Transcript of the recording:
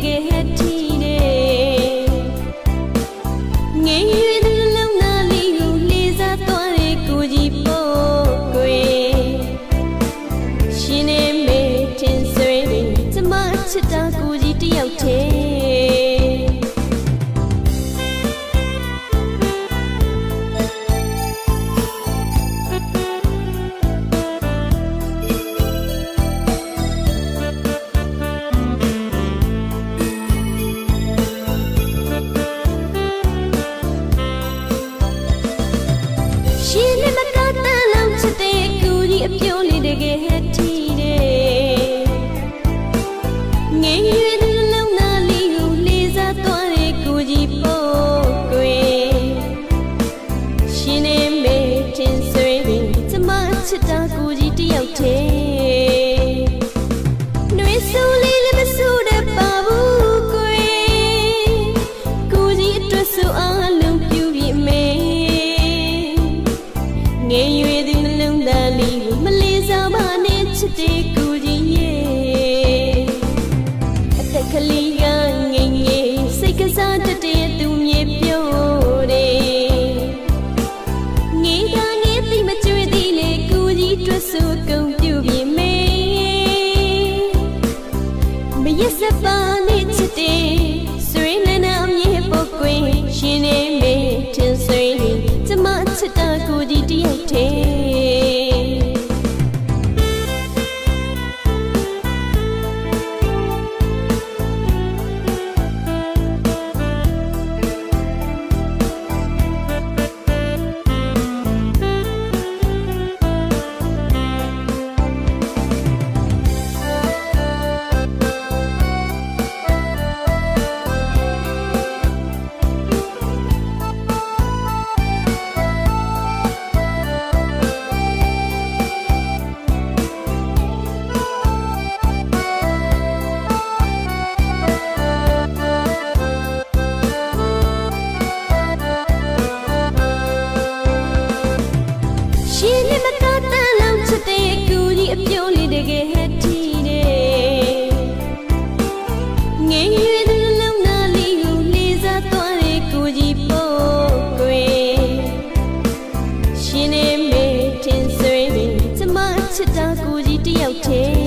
ကယ်ဟတ်တီတယ်ငယ်ရွယ်သူလုံးသားလေးကိုလေးစားသွားတဲ့ကိုကြီးပေါ့ကွယ်ရှင်နေမေတင်ဆွေးကျမချစ်တာကိုကြီးတယောက်တည်းရှင်နဲ့မကတန်းလုံးချစ်တဲ့ကိုကြီးအပြုံးလေးတကယ်ဟတ်တီတယ်ငယ်ရွယ်သူလုံးသားလေးကိုလေးစားသွားတဲ့ကိုကြီးပေါ့ကွယ်ရှင်နဲ့မေတင်ဆွေးကျမချစ်တာကိုကြီးတယောက်တည်းနှွေးဆိုးလေးလည်းမဆိုးတတ်ပါဘူးကွယ်ကိုကြီးအတွက်ဆိုအားလုံးပြုပြီးမေငယ်ရွယ်သူနှလုံးသားလေးကိုမလေးစားပါနဲ့ချစ်တဲ့ကိုကြီးရဲ့အသက်ကလေးကငယ်ငယ်စိတ်ကစားတတ်တဲ့သူမြေပြောတယ်ငယ်ကငယ်သိမကြွေသေးလေကိုကြီးအတွက်ဆိုကုန်ပြုပြီးမေမရစပါနဲ့ချစ်တဲ့ဆွေးနွေးနာအမြဲပုတ်ကွင်းရှင်နေမေတင်ဆွေးကျမချစ်တာကိုကြီးတယောက်တည်းရှင်နဲ့မကတန်းလုံးချစ်တဲ့ကိုကြီးအပြုံးလေးတကယ်ဟတ်တီတယ်ငယ်ရွယ်သူလုံးသားလေးကိုလေးစားသွားတဲ့ကိုကြီးပေါ့ကွယ်ရှင်နဲ့မေတင်ဆွေးကျမချစ်တာကိုကြီးတယောက်တည်း